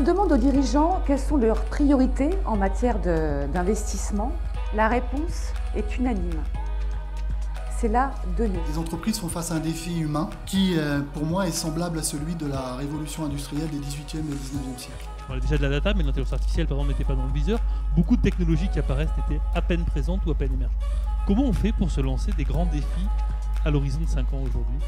demande aux dirigeants quelles sont leurs priorités en matière d'investissement. La réponse est unanime. C'est la donnée. Les entreprises font face à un défi humain qui, pour moi, est semblable à celui de la révolution industrielle des 18e et 19e siècles. On parlait déjà de la data, mais l'intelligence artificielle, par exemple, n'était pas dans le viseur. Beaucoup de technologies qui apparaissent n'étaient à peine présentes ou à peine émergentes. Comment on fait pour se lancer des grands défis à l'horizon de 5 ans aujourd'hui ?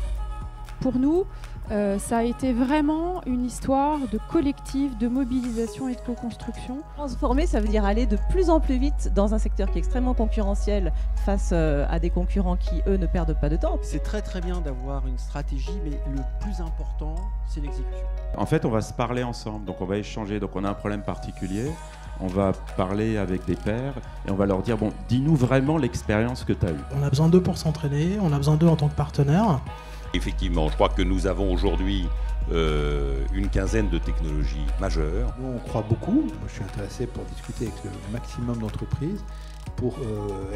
Pour nous, ça a été vraiment une histoire de collectif, de mobilisation et de co-construction. Transformer, ça veut dire aller de plus en plus vite dans un secteur qui est extrêmement concurrentiel face à des concurrents qui, eux, ne perdent pas de temps. C'est très bien d'avoir une stratégie, mais le plus important, c'est l'exécution. En fait, on va se parler ensemble, donc on va échanger. Donc on a un problème particulier, on va parler avec des pairs et on va leur dire, bon, dis-nous vraiment l'expérience que tu as eue. On a besoin d'eux pour s'entraîner, on a besoin d'eux en tant que partenaires. Effectivement, je crois que nous avons aujourd'hui une quinzaine de technologies majeures. Nous, on croit beaucoup. Moi, je suis intéressé pour discuter avec le maximum d'entreprises pour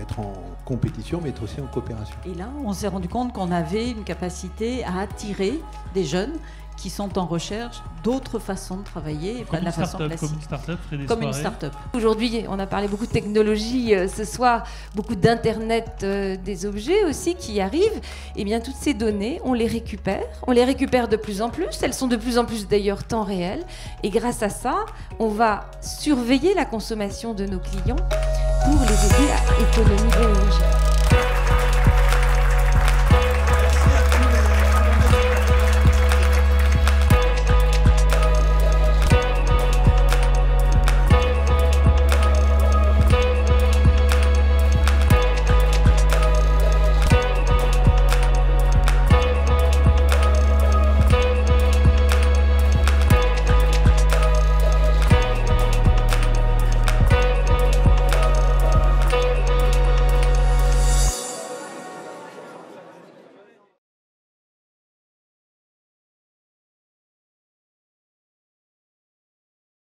être en compétition, mais être aussi en coopération. Et là, on s'est rendu compte qu'on avait une capacité à attirer des jeunes qui sont en recherche d'autres façons de travailler, pas de la façon classique. Comme une start-up ferait des Comme soirées. une start-up. Aujourd'hui, on a parlé beaucoup de technologie ce soir, beaucoup d'Internet des objets aussi qui arrivent. Et bien, toutes ces données, on les récupère de plus en plus. Elles sont de plus en plus d'ailleurs temps réel. Et grâce à ça, on va surveiller la consommation de nos clients pour les aider à économiser l'énergie.